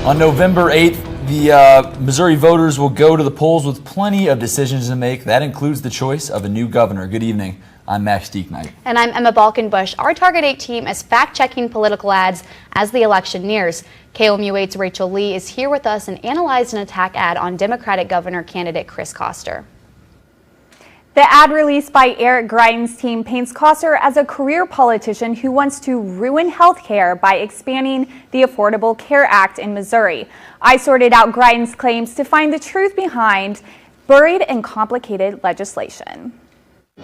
On November 8th, the Missouri voters will go to the polls with plenty of decisions to make. That includes the choice of a new governor. Good evening. I'm Max Dieknight. And I'm Emma Balkenbush. Our Target 8 team is fact-checking political ads as the election nears. KOMU 8's Rachel Lee is here with us and analyzed an attack ad on Democratic governor candidate Chris Koster. The ad released by Eric Greitens' team paints Koster as a career politician who wants to ruin health care by expanding the Affordable Care Act in Missouri. I sorted out Greitens' claims to find the truth behind buried and complicated legislation.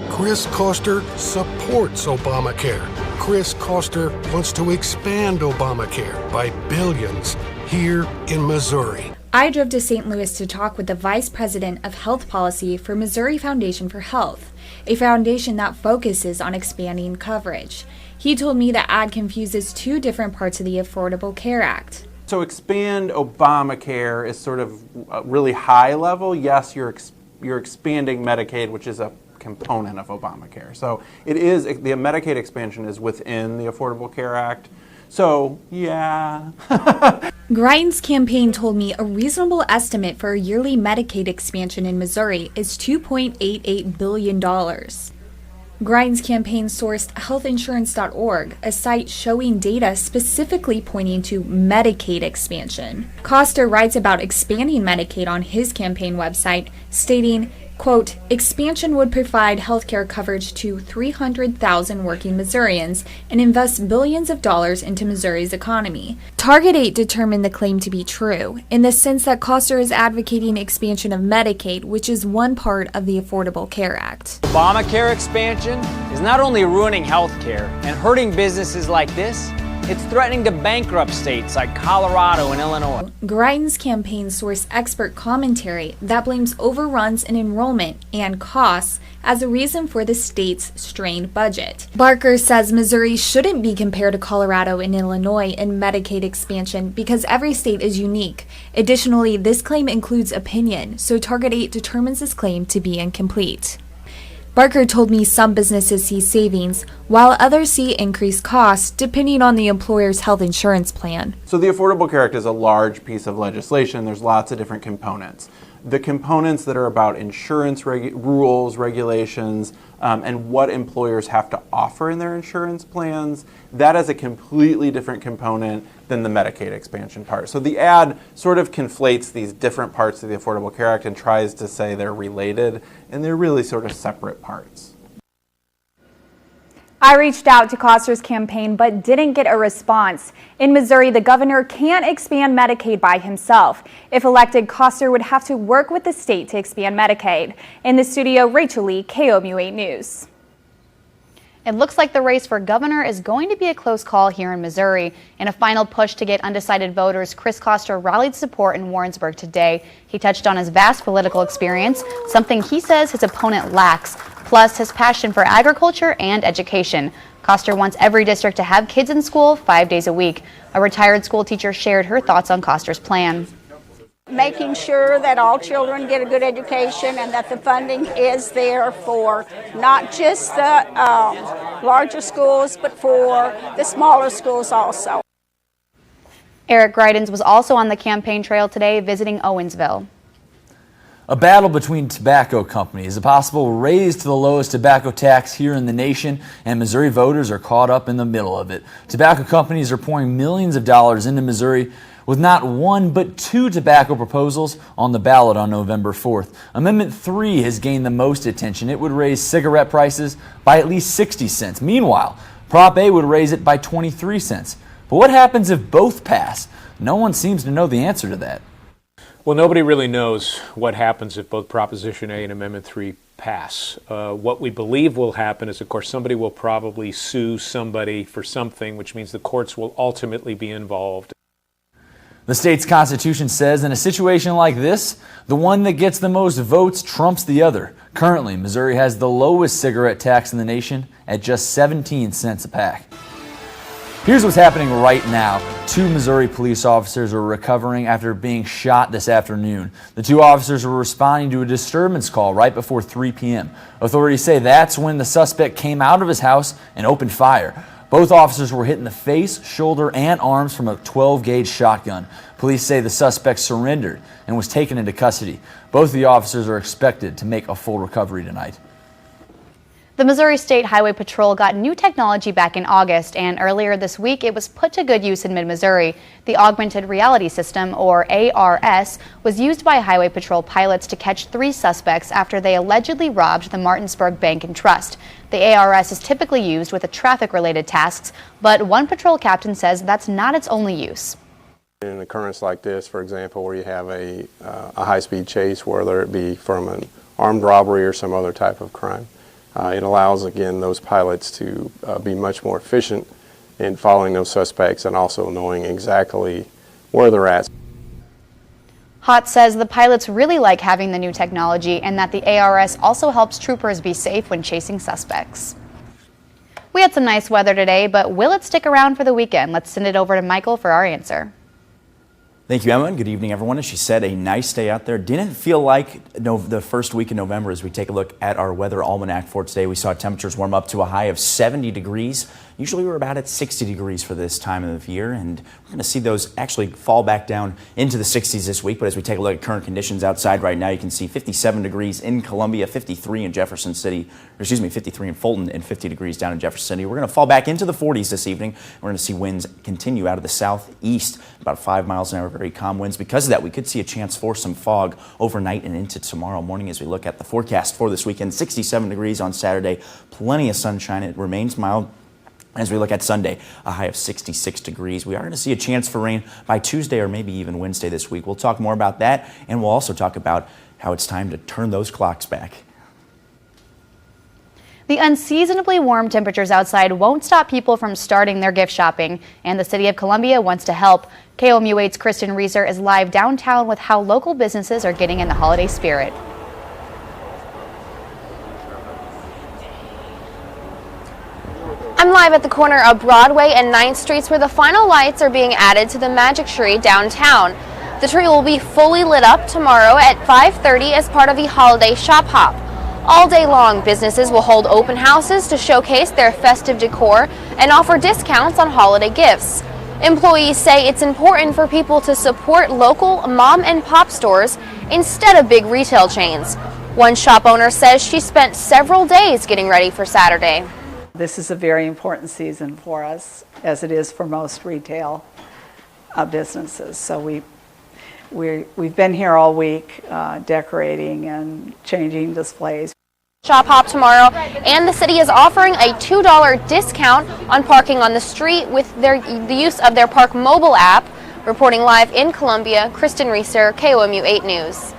Chris Koster supports Obamacare. Chris Koster wants to expand Obamacare by billions here in Missouri. I drove to St. Louis to talk with the Vice President of Health Policy for Missouri Foundation for Health, a foundation that focuses on expanding coverage. He told me the ad confuses two different parts of the Affordable Care Act. So expand Obamacare is sort of really high level. Yes, you're expanding Medicaid, which is a component of Obamacare. So it is, the Medicaid expansion is within the Affordable Care Act. So, yeah. Greitens' campaign told me a reasonable estimate for a yearly Medicaid expansion in Missouri is $2.88 billion. Greitens' campaign sourced healthinsurance.org, a site showing data specifically pointing to Medicaid expansion. Koster writes about expanding Medicaid on his campaign website, stating, quote, expansion would provide healthcare coverage to 300,000 working Missourians and invest billions of dollars into Missouri's economy. Target 8 determined the claim to be true, in the sense that Koster is advocating expansion of Medicaid, which is one part of the Affordable Care Act. Obamacare expansion is not only ruining healthcare and hurting businesses like this, it's threatening to bankrupt states like Colorado and Illinois. Greitens' campaign sourced expert commentary that blames overruns in enrollment and costs as a reason for the state's strained budget. Barker says Missouri shouldn't be compared to Colorado and Illinois in Medicaid expansion because every state is unique. Additionally, this claim includes opinion, so Target 8 determines this claim to be incomplete. Barker told me some businesses see savings, while others see increased costs, depending on the employer's health insurance plan. So the Affordable Care Act is a large piece of legislation. There's lots of different components. The components that are about insurance rules, regulations, and what employers have to offer in their insurance plans, that is a completely different component than the Medicaid expansion part. So the ad sort of conflates these different parts of the Affordable Care Act and tries to say they're related, and they're really sort of separate parts. I reached out to Koster's campaign but didn't get a response. In Missouri, the governor can't expand Medicaid by himself. If elected, Koster would have to work with the state to expand Medicaid. In the studio, Rachel Lee, KOMU 8 News. It looks like the race for governor is going to be a close call here in Missouri. In a final push to get undecided voters, Chris Koster rallied support in Warrensburg today. He touched on his vast political experience, something he says his opponent lacks, plus his passion for agriculture and education. Koster wants every district to have kids in school 5 days a week. A retired school teacher shared her thoughts on Koster's plan. Making sure that all children get a good education and that the funding is there for not just the larger schools, but for the smaller schools also. Eric Greitens was also on the campaign trail today visiting Owensville. A battle between tobacco companies, a possible raise to the lowest tobacco tax here in the nation, and Missouri voters are caught up in the middle of it. Tobacco companies are pouring millions of dollars into Missouri with not one but two tobacco proposals on the ballot on November 4th. Amendment 3 has gained the most attention. It would raise cigarette prices by at least 60 cents. Meanwhile, Prop A would raise it by 23 cents. But what happens if both pass? No one seems to know the answer to that. Well, nobody really knows what happens if both Proposition A and Amendment 3 pass. What we believe will happen is, of course, somebody will probably sue somebody for something, which means the courts will ultimately be involved. The state's constitution says in a situation like this, the one that gets the most votes trumps the other. Currently, Missouri has the lowest cigarette tax in the nation at just 17 cents a pack. Here's what's happening right now. 2 Missouri police officers are recovering after being shot this afternoon. The 2 officers were responding to a disturbance call right before 3 p.m. Authorities say that's when the suspect came out of his house and opened fire. Both officers were hit in the face, shoulder, and arms from a 12-gauge shotgun. Police say the suspect surrendered and was taken into custody. Both of the officers are expected to make a full recovery tonight. The Missouri State Highway Patrol got new technology back in August, and earlier this week it was put to good use in mid-Missouri. The Augmented Reality System, or ARS, was used by Highway Patrol pilots to catch 3 suspects after they allegedly robbed the Martinsburg Bank and Trust. The ARS is typically used with traffic-related tasks, but one patrol captain says that's not its only use. In an occurrence like this, for example, where you have a high-speed chase, whether it be from an armed robbery or some other type of crime, it allows, again, those pilots to be much more efficient in following those suspects and also knowing exactly where they're at. Hott says the pilots really like having the new technology and that the ARS also helps troopers be safe when chasing suspects. We had some nice weather today, but will it stick around for the weekend? Let's send it over to Michael for our answer. Thank you, Emma, and good evening, everyone. As she said, a nice day out there. Didn't feel like the first week in November. As we take a look at our weather almanac for today, we saw temperatures warm up to a high of 70 degrees. Usually we're about at 60 degrees for this time of year, and we're going to see those actually fall back down into the 60s this week. But as we take a look at current conditions outside right now, you can see 57 degrees in Columbia, 53 in Jefferson City, 53 in Fulton, and 50 degrees down in Jefferson City. We're going to fall back into the 40s this evening. We're going to see winds continue out of the southeast, about 5 miles an hour, very calm winds. Because of that, we could see a chance for some fog overnight and into tomorrow morning as we look at the forecast for this weekend. 67 degrees on Saturday, plenty of sunshine. It remains mild. As we look at Sunday, a high of 66 degrees. We are going to see a chance for rain by Tuesday or maybe even Wednesday this week. We'll talk more about that, and we'll also talk about how it's time to turn those clocks back. The unseasonably warm temperatures outside won't stop people from starting their gift shopping, and the City of Columbia wants to help. KOMU 8's Kristen Reeser is live downtown with how local businesses are getting in the holiday spirit. I'm live at the corner of Broadway and 9th Streets where the final lights are being added to the Magic Tree downtown. The tree will be fully lit up tomorrow at 5:30 as part of the holiday shop hop. All day long, businesses will hold open houses to showcase their festive decor and offer discounts on holiday gifts. Employees say it's important for people to support local mom and pop stores instead of big retail chains. One shop owner says she spent several days getting ready for Saturday. This is a very important season for us, as it is for most retail businesses. So we've been here all week decorating and changing displays. Shop hop tomorrow, and the city is offering a $2 discount on parking on the street with the use of their Park mobile app. Reporting live in Columbia, Kristen Reeser, KOMU 8 News.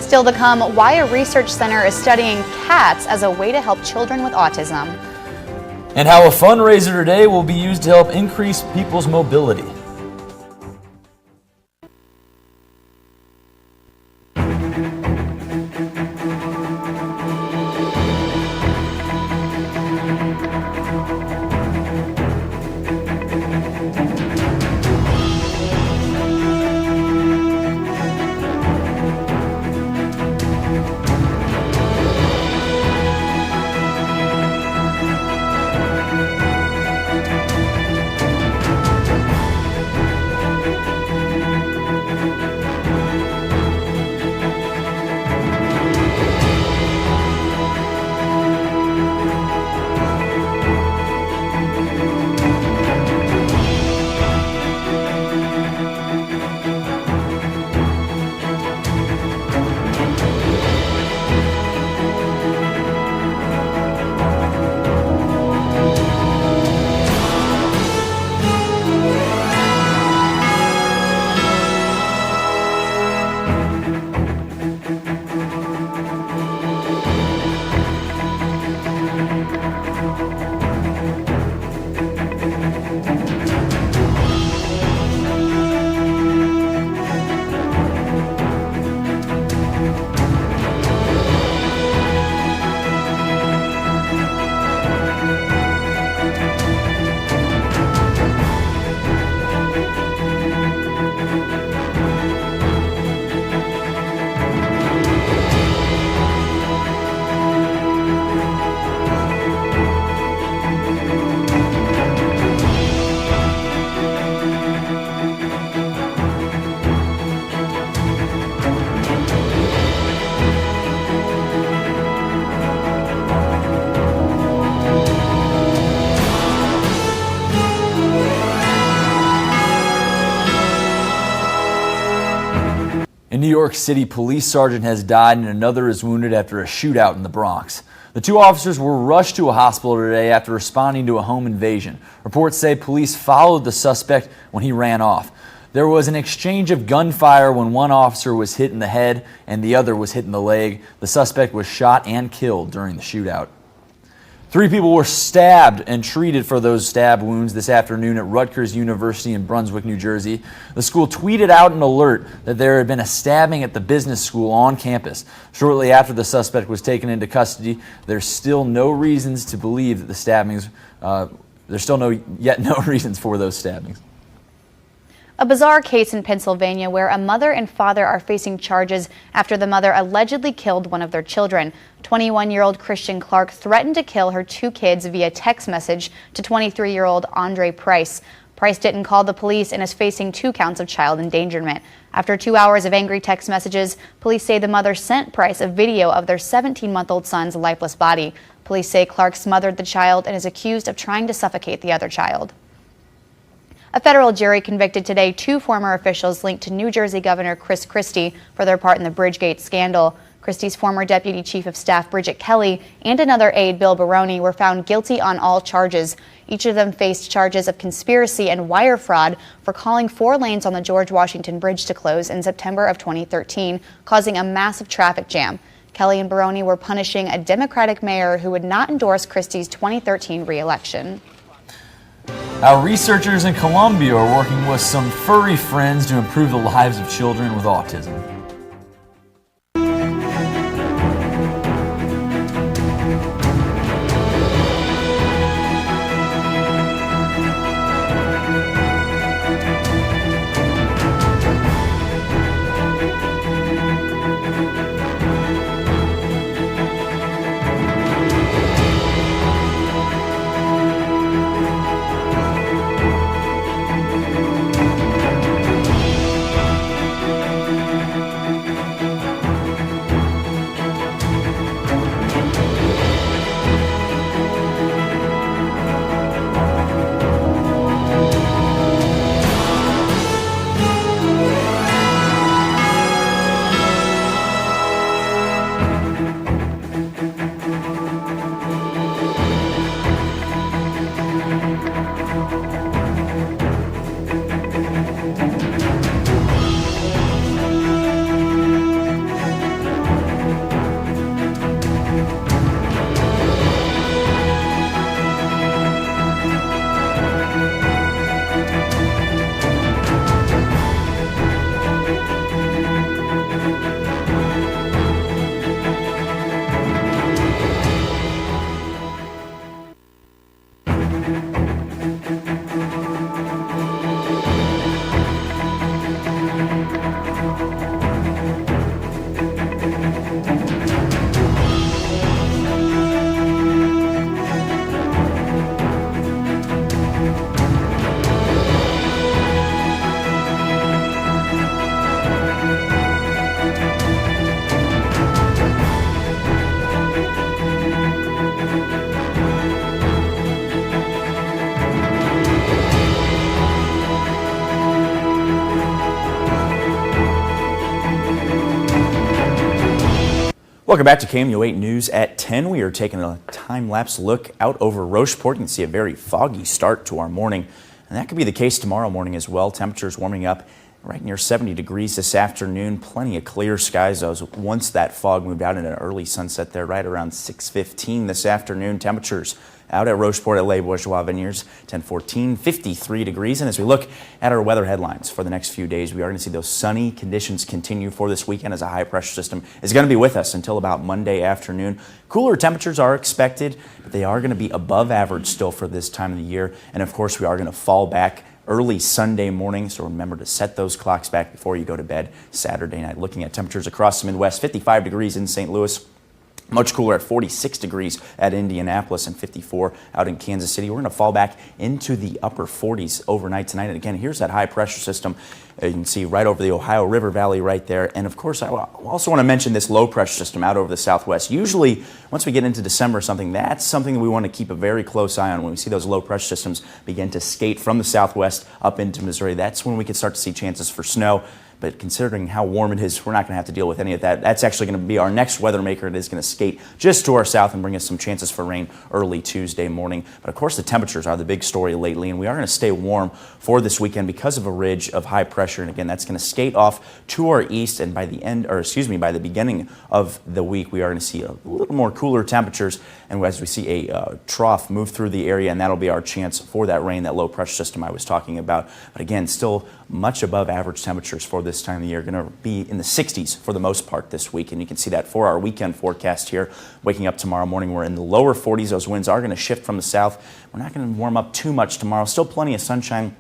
Still to come, why a research center is studying cats as a way to help children with autism. And how a fundraiser today will be used to help increase people's mobility. In New York City, police sergeant has died and another is wounded after a shootout in the Bronx. The two officers were rushed to a hospital today after responding to a home invasion. Reports say police followed the suspect when he ran off. There was an exchange of gunfire when one officer was hit in the head and the other was hit in the leg. The suspect was shot and killed during the shootout. 3 people were stabbed and treated for those stab wounds this afternoon at Rutgers University in Brunswick, New Jersey. The school tweeted out an alert that there had been a stabbing at the business school on campus. Shortly after the suspect was taken into custody, there's still no reasons to believe that the stabbings, there's still no reasons for those stabbings. A bizarre case in Pennsylvania where a mother and father are facing charges after the mother allegedly killed one of their children. 21-year-old Christian Clark threatened to kill her 2 kids via text message to 23-year-old Andre Price. Price didn't call the police and is facing 2 counts of child endangerment. After 2 hours of angry text messages, police say the mother sent Price a video of their 17-month-old son's lifeless body. Police say Clark smothered the child and is accused of trying to suffocate the other child. A federal jury convicted today 2 former officials linked to New Jersey Governor Chris Christie for their part in the Bridgegate scandal. Christie's former Deputy Chief of Staff Bridget Kelly and another aide, Bill Baroni, were found guilty on all charges. Each of them faced charges of conspiracy and wire fraud for calling 4 lanes on the George Washington Bridge to close in September of 2013, causing a massive traffic jam. Kelly and Baroni were punishing a Democratic mayor who would not endorse Christie's 2013 re-election. Our researchers in Colombia are working with some furry friends to improve the lives of children with autism. Welcome back to KMU 8 News at 10. We are taking a time-lapse look out over Rocheport. You can see a very foggy start to our morning, and that could be the case tomorrow morning as well. Temperatures warming up right near 70 degrees this afternoon. Plenty of clear skies once that fog moved out in an early sunset there right around 6:15 this afternoon. Temperatures out at Rocheport at Les Bourgeois Vineyards, 10:14, 53 degrees. And as we look at our weather headlines for the next few days, we are going to see those sunny conditions continue for this weekend as a high pressure system is going to be with us until about Monday afternoon. Cooler temperatures are expected, but they are going to be above average still for this time of the year. And of course, we are going to fall back early Sunday morning, so remember to set those clocks back before you go to bed Saturday night. Looking at temperatures across the Midwest, 55 degrees in St. Louis. Much cooler at 46 degrees at Indianapolis and 54 out in Kansas City. We're going to fall back into the upper 40s overnight tonight. And again, here's that high pressure system You can see right over the Ohio River Valley right there. And of course, I also want to mention this low pressure system out over the southwest. Usually, once we get into December or something, that's something that we want to keep a very close eye on. When we see those low pressure systems begin to skate from the southwest up into Missouri, that's when we can start to see chances for snow. But considering how warm it is, we're not going to have to deal with any of that. That's actually going to be our next weather maker. It is going to skate just to our south and bring us some chances for rain early Tuesday morning. But of course, the temperatures are the big story lately, and we are going to stay warm for this weekend because of a ridge of high pressure. And again, that's going to skate off to our east, and by the beginning of the week, we are going to see a little more cooler temperatures. And as we see a trough move through the area, and that'll be our chance for that rain, that low pressure system I was talking about. But again, still much above average temperatures for this time of the year. Going to be in the 60s for the most part this week, and you can see that for our weekend forecast here. Waking up tomorrow morning, we're in the lower 40s. Those winds are going to shift from the south. We're not going to warm up too much tomorrow. Still plenty of sunshine.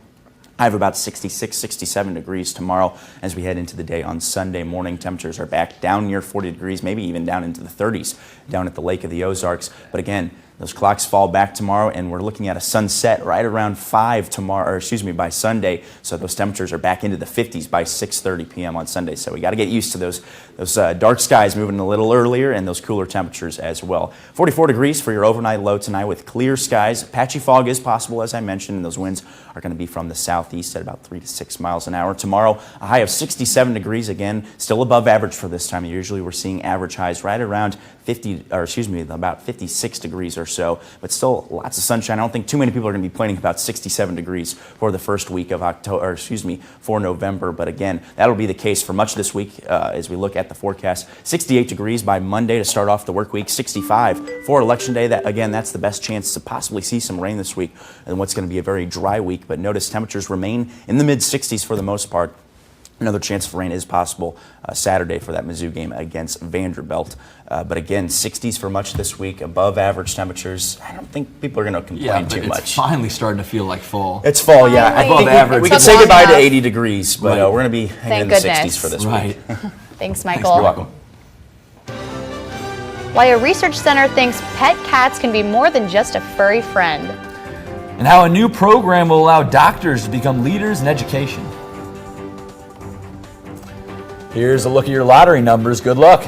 I have about 66, 67 degrees tomorrow as we head into the day. On Sunday morning, temperatures are back down near 40 degrees, maybe even down into the 30s down at the Lake of the Ozarks. But again, those clocks fall back tomorrow, and we're looking at a sunset right around 5 by Sunday. So those temperatures are back into the 50s by 6:30 p.m. on Sunday. So we got to get used to those dark skies moving a little earlier and those cooler temperatures as well. 44 degrees for your overnight low tonight with clear skies. Patchy fog is possible, as I mentioned, and those winds are going to be from the southeast at about 3 to 6 miles an hour. Tomorrow, a high of 67 degrees. Again, still above average for this time. Usually we're seeing average highs right around about 56 degrees or so, but still lots of sunshine. I don't think too many people are going to be complaining about 67 degrees for the first week of for November. But again, that'll be the case for much of this week as we look at the forecast. 68 degrees by Monday to start off the work week. 65 for Election Day. That's the best chance to possibly see some rain this week and what's going to be a very dry week. But notice temperatures remain in the mid 60s for the most part. Another chance for rain is possible Saturday for that Mizzou game against Vanderbilt. But again, 60s for much this week, above average temperatures. I don't think people are going to complain too much. It's finally starting to feel like fall. It's fall, yeah. I Above think average. we can say goodbye to 80 degrees, but we're going to be hanging in the goodness. 60s for this Right. week. Thanks, Michael. You're welcome. Why a research center thinks pet cats can be more than just a furry friend. And how a new program will allow doctors to become leaders in education. Here's a look at your lottery numbers. Good luck.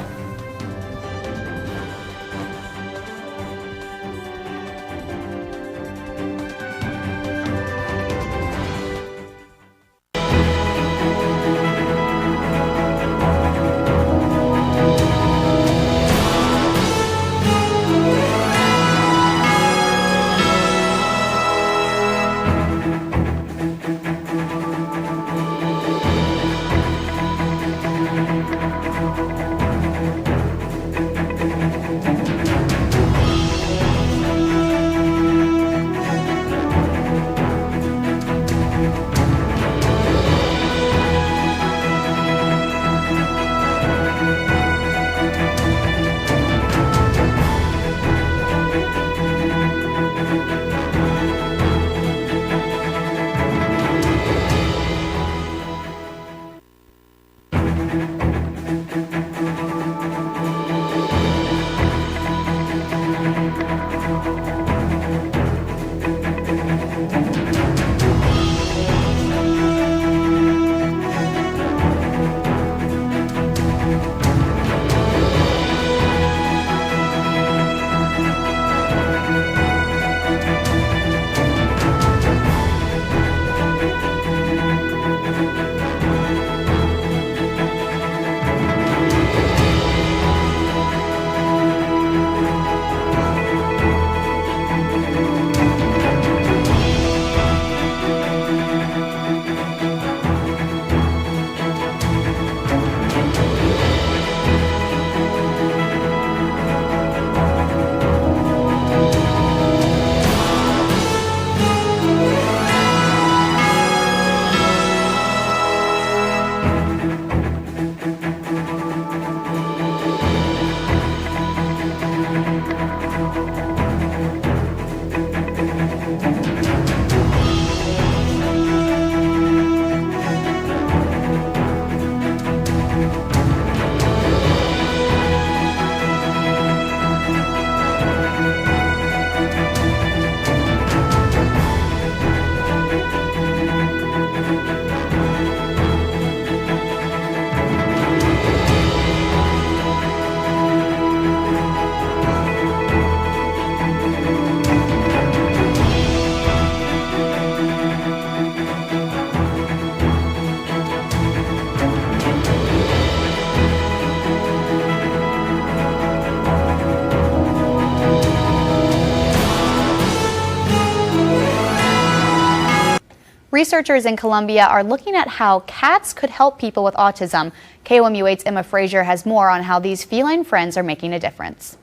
Researchers in Colombia are looking at how cats could help people with autism. KOMU 8's Emma Frazier has more on how these feline friends are making a difference.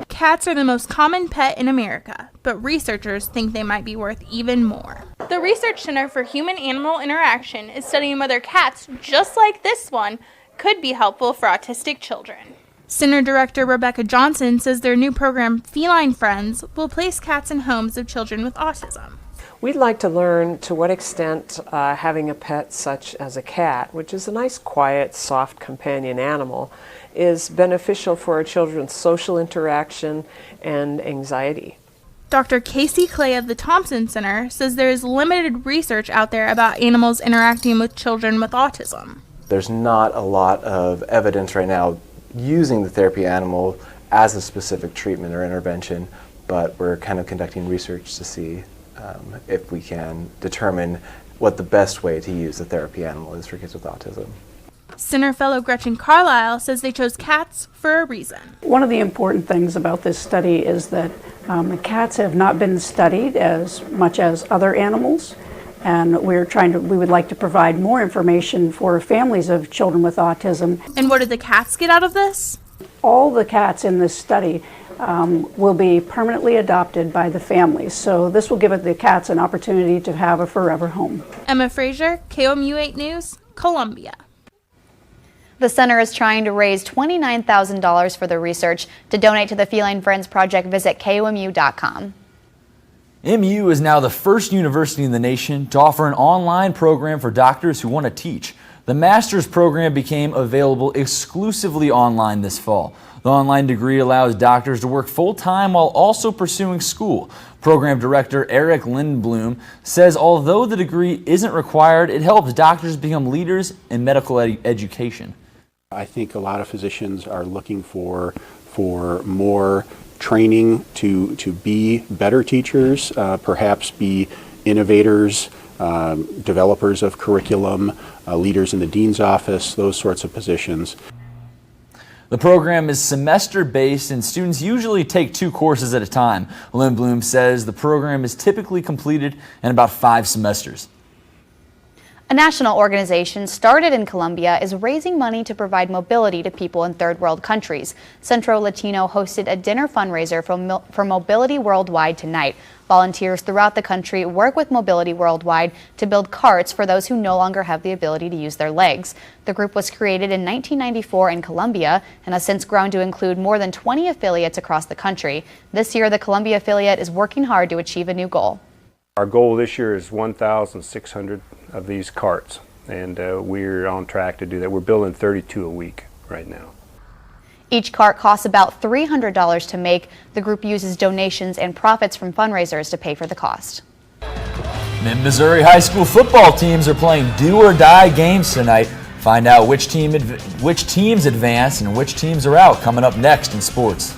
Cats are the most common pet in America, but researchers think they might be worth even more. The Research Center for Human-Animal Interaction is studying whether cats, just like this one, could be helpful for autistic children. Center Director Rebecca Johnson says their new program, Feline Friends, will place cats in homes of children with autism. We'd like to learn to what extent having a pet such as a cat, which is a nice, quiet, soft companion animal, is beneficial for our children's social interaction and anxiety. Dr. Casey Clay of the Thompson Center says there is limited research out there about animals interacting with children with autism. There's not a lot of evidence right now using the therapy animal as a specific treatment or intervention, but we're kind of conducting research to see if we can determine what the best way to use the therapy animal is for kids with autism. Center fellow Gretchen Carlisle says they chose cats for a reason. One of the important things about this study is that cats have not been studied as much as other animals, and we would like to provide more information for families of children with autism. And what did the cats get out of this? All the cats in this study will be permanently adopted by the families, so this will give the cats an opportunity to have a forever home. Emma Frazier, KOMU 8 News, Columbia. The center is trying to raise $29,000 for the research. To donate to the Feline Friends Project, visit KOMU.com. MU is now the first university in the nation to offer an online program for doctors who want to teach. The master's program became available exclusively online this fall. The online degree allows doctors to work full-time while also pursuing school. Program director Eric Lindblom says although the degree isn't required, it helps doctors become leaders in medical education. I think a lot of physicians are looking for more training to be better teachers, perhaps be innovators, developers of curriculum, leaders in the dean's office, those sorts of positions. The program is semester-based and students usually take 2 courses at a time. Lindblom says the program is typically completed in about 5 semesters. A national organization started in Colombia is raising money to provide mobility to people in third world countries. Centro Latino hosted a dinner fundraiser for Mobility Worldwide tonight. Volunteers throughout the country work with Mobility Worldwide to build carts for those who no longer have the ability to use their legs. The group was created in 1994 in Colombia and has since grown to include more than 20 affiliates across the country. This year, the Colombia affiliate is working hard to achieve a new goal. Our goal this year is 1,600 of these carts, and we're on track to do that. We're building 32 a week right now. Each cart costs about $300 to make. The group uses donations and profits from fundraisers to pay for the cost. Mid-Missouri high school football teams are playing do-or-die games tonight. Find out which teams advance and which teams are out coming up next in sports.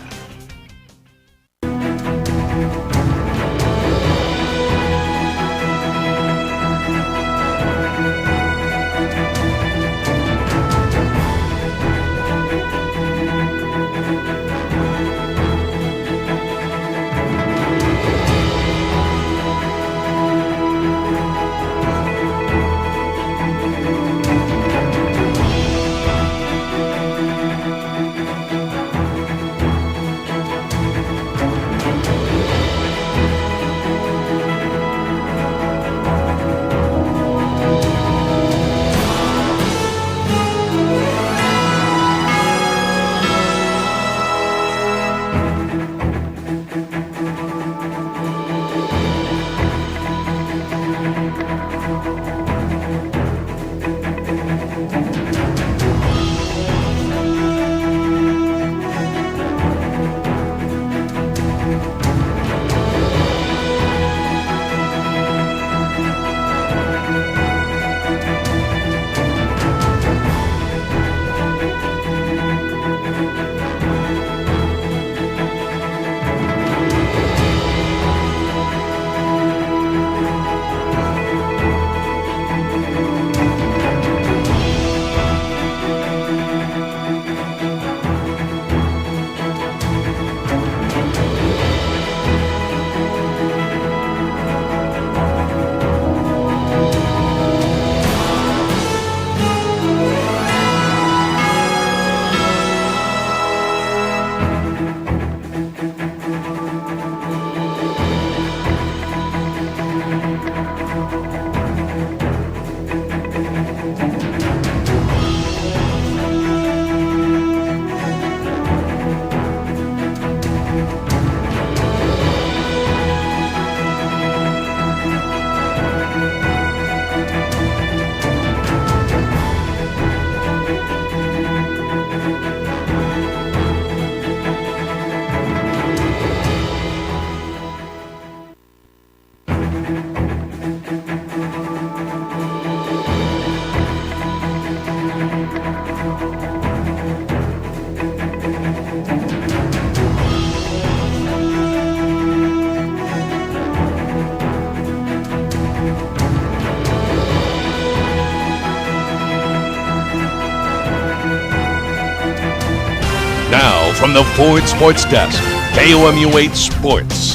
From the Ford Sports Desk, KOMU 8 Sports.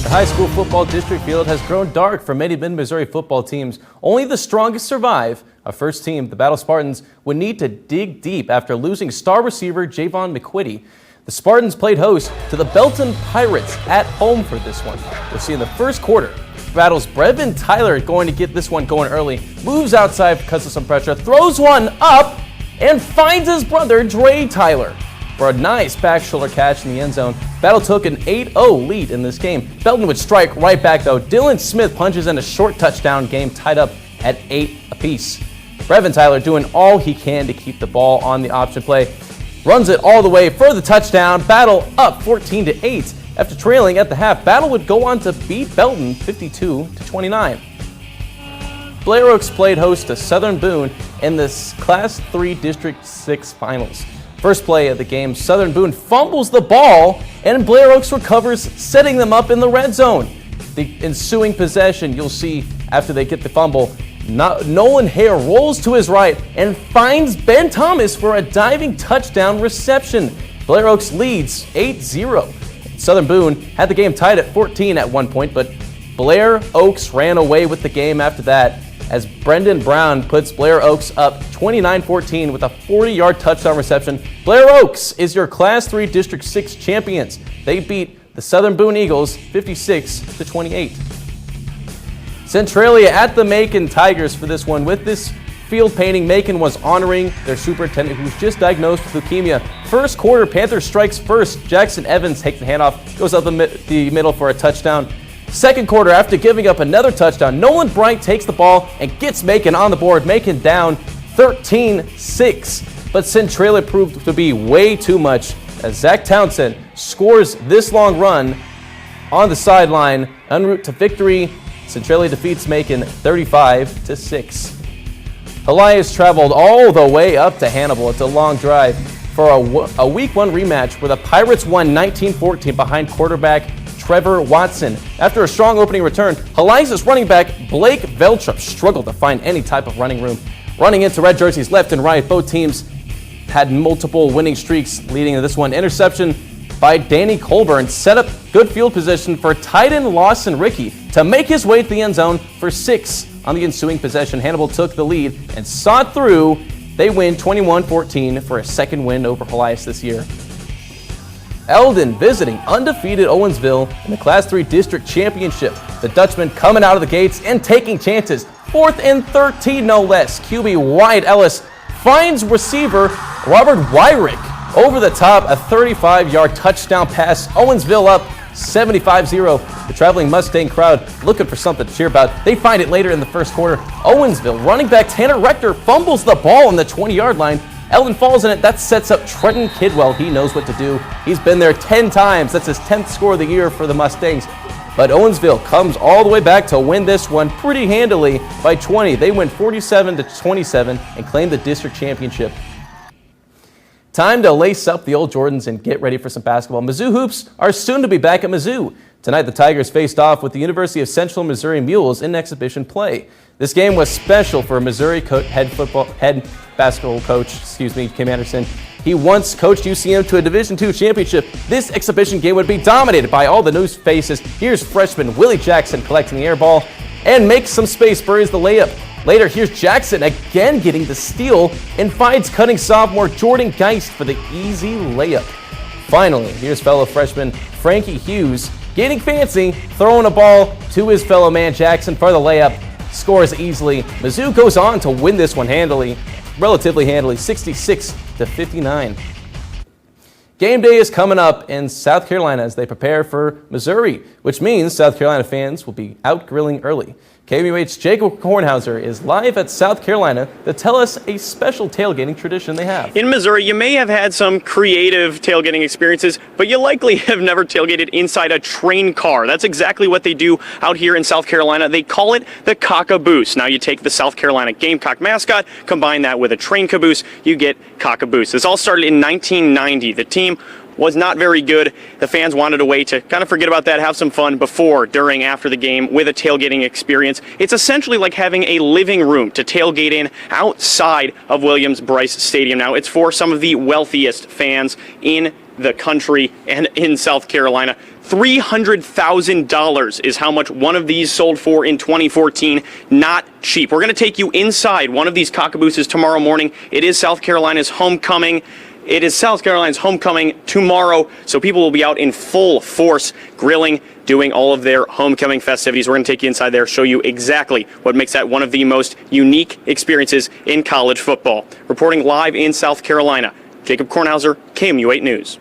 The high school football district field has grown dark for many mid-Missouri football teams. Only the strongest survive. Our first team, the Battle Spartans, would need to dig deep after losing star receiver Javon McQuitty. The Spartans played host to the Belton Pirates at home for this one. We'll see in the first quarter. Battle's Brevin Tyler going to get this one going early. Moves outside because of some pressure. Throws one up and finds his brother Dre Tyler for a nice back shoulder catch in the end zone. Battle took an 8-0 lead in this game. Belton would strike right back though. Dylan Smith punches in a short touchdown, game tied up at 8 apiece. Brevin Tyler doing all he can to keep the ball on the option play. Runs it all the way for the touchdown. Battle up 14-8. After trailing at the half, Battle would go on to beat Belton 52-29. Blair Oaks played host to Southern Boone in this Class 3 District 6 finals. First play of the game, Southern Boone fumbles the ball and Blair Oaks recovers, setting them up in the red zone. The ensuing possession, you'll see after they get the fumble, Nolan Hare rolls to his right and finds Ben Thomas for a diving touchdown reception. Blair Oaks leads 8-0. Southern Boone had the game tied at 14 at one point, but Blair Oaks ran away with the game after that as Brendan Brown puts Blair Oaks up 29-14 with a 40-yard touchdown reception. Blair Oaks is your Class 3 District 6 champions. They beat the Southern Boone Eagles 56-28. Centralia at the Macon Tigers for this one. With this field painting, Macon was honoring their superintendent who was just diagnosed with leukemia. First quarter, Panthers strikes first. Jackson Evans takes the handoff, goes up the middle for a touchdown. Second quarter, after giving up another touchdown, Nolan Bright takes the ball and gets Macon on the board. Macon down 13-6. But Centralia proved to be way too much as Zach Townsend scores this long run on the sideline. En route to victory, Centralia defeats Macon 35-6. Elias traveled all the way up to Hannibal. It's a long drive for a Week 1 rematch where the Pirates won 19-14 behind quarterback Trevor Watson. After a strong opening return, Elias' running back Blake Veltrup struggled to find any type of running room. Running into red jerseys left and right, both teams had multiple winning streaks leading to this one. Interception by Danny Colburn set up good field position for tight end Lawson Rickey to make his way to the end zone for 6 on the ensuing possession. Hannibal took the lead and saw it through. They win 21-14 for a second win over Elias this year. Eldon visiting undefeated Owensville in the Class 3 District Championship. The Dutchmen coming out of the gates and taking chances. 4th and 13, no less. QB Wyatt Ellis finds receiver Robert Wyrick over the top, a 35-yard touchdown pass. Owensville up 75-0. The traveling Mustang crowd looking for something to cheer about. They find it later in the first quarter. Owensville running back Tanner Rector fumbles the ball on the 20-yard line. Eldon falls in it. That sets up Trenton Kidwell. He knows what to do. He's been there 10 times. That's his 10th score of the year for the Mustangs. But Owensville comes all the way back to win this one pretty handily by 20. They win 47-27 and claim the district championship. Time to lace up the old Jordans and get ready for some basketball. Mizzou hoops are soon to be back at Mizzou. Tonight, the Tigers faced off with the University of Central Missouri Mules in exhibition play. This game was special for Missouri head basketball coach, Kim Anderson. He once coached UCM to a Division II championship. This exhibition game would be dominated by all the new faces. Here's freshman Willie Jackson collecting the air ball and makes some space, buries the layup. Later, here's Jackson again getting the steal and finds cutting sophomore Jordan Geist for the easy layup. Finally, here's fellow freshman Frankie Hughes getting fancy, throwing a ball to his fellow man Jackson for the layup. Scores easily. Mizzou goes on to win this one relatively handily, 66-59. Game day is coming up in South Carolina as they prepare for Missouri, which means South Carolina fans will be out grilling early. KMUH's Jacob Kornhauser is live at South Carolina to tell us a special tailgating tradition they have. In Missouri, you may have had some creative tailgating experiences, but you likely have never tailgated inside a train car. That's exactly what they do out here in South Carolina. They call it the Cock-a-Boose. Now you take the South Carolina Gamecock mascot, combine that with a train caboose, you get Cock-a-Boose. This all started in 1990. The team was not very good. The fans wanted a way to kind of forget about that, have some fun before, during, after the game with a tailgating experience. It's essentially like having a living room to tailgate in outside of Williams-Brice Stadium. Now, it's for some of the wealthiest fans in the country and in South Carolina. $300,000 is how much one of these sold for in 2014. Not cheap. We're going to take you inside one of these cockabooses tomorrow morning. It is South Carolina's homecoming. It is South Carolina's homecoming tomorrow, so people will be out in full force grilling, doing all of their homecoming festivities. We're going to take you inside there, show you exactly what makes that one of the most unique experiences in college football. Reporting live in South Carolina, Jacob Kornhauser, KMU 8 News.